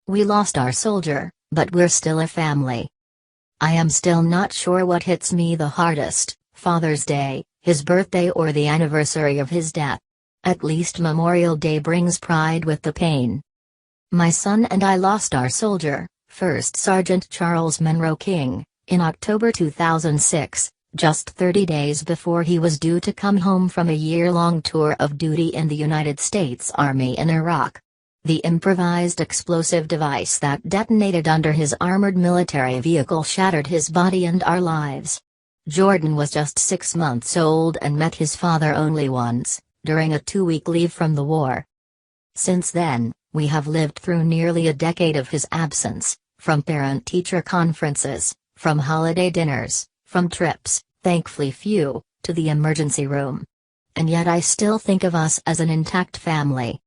We lost our soldier, but we're still a family. I am still not sure what hits me the hardest, Father's Day, his birthday, or the anniversary of his death. At least Memorial Day brings pride with the pain. My son and I lost our soldier, First Sergeant Charles Monroe King, in October 2006, just 30 days before he was due to come home from a year-long tour of duty in the United States Army in Iraq. The improvised explosive device that detonated under his armored military vehicle shattered his body and our lives. Jordan was just 6 months old and met his father only once, during a 2-week leave from the war. Since then, we have lived through nearly a decade of his absence, from parent-teacher conferences, from holiday dinners, from trips, thankfully few, to the emergency room. And yet I still think of us as an intact family.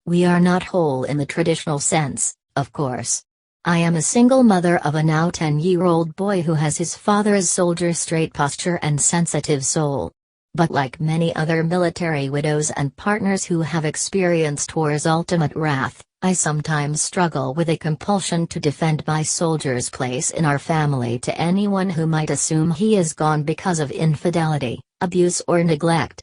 We are not whole in the traditional sense, of course. I am a single mother of a now 10-year-old boy who has his father's soldier-straight posture and sensitive soul. But like many other military widows and partners who have experienced war's ultimate wrath, I sometimes struggle with a compulsion to defend my soldier's place in our family to anyone who might assume he is gone because of infidelity, abuse, or neglect.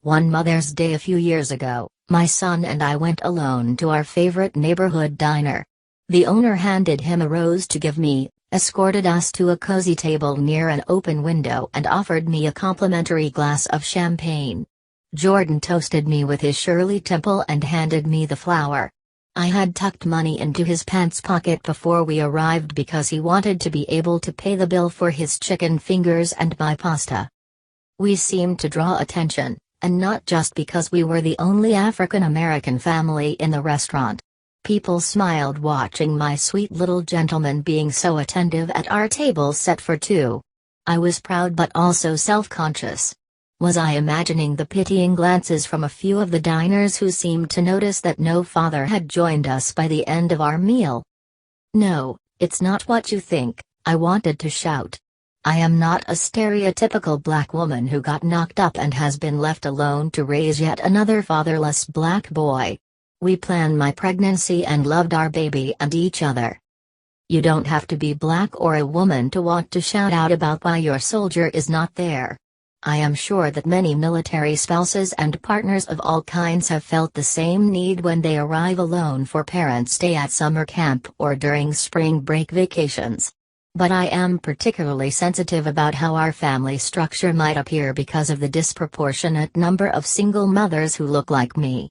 One Mother's Day a few years ago, my son and I went alone to our favorite neighborhood diner. The owner handed him a rose to give me, escorted us to a cozy table near an open window, and offered me a complimentary glass of champagne. Jordan toasted me with his Shirley Temple and handed me the flower. I had tucked money into his pants pocket before we arrived because he wanted to be able to pay the bill for his chicken fingers and my pasta. We seemed to draw attention, and not just because we were the only African American family in the restaurant. People smiled watching my sweet little gentleman being so attentive at our table set for two. I was proud but also self-conscious. Was I imagining the pitying glances from a few of the diners who seemed to notice that no father had joined us by the end of our meal? No, it's not what you think, I wanted to shout. I am not a stereotypical black woman who got knocked up and has been left alone to raise yet another fatherless black boy. We planned my pregnancy and loved our baby and each other. You don't have to be black or a woman to want to shout out about why your soldier is not there. I am sure that many military spouses and partners of all kinds have felt the same need when they arrive alone for Parents' Day at summer camp or during spring break vacations. But I am particularly sensitive about how our family structure might appear because of the disproportionate number of single mothers who look like me.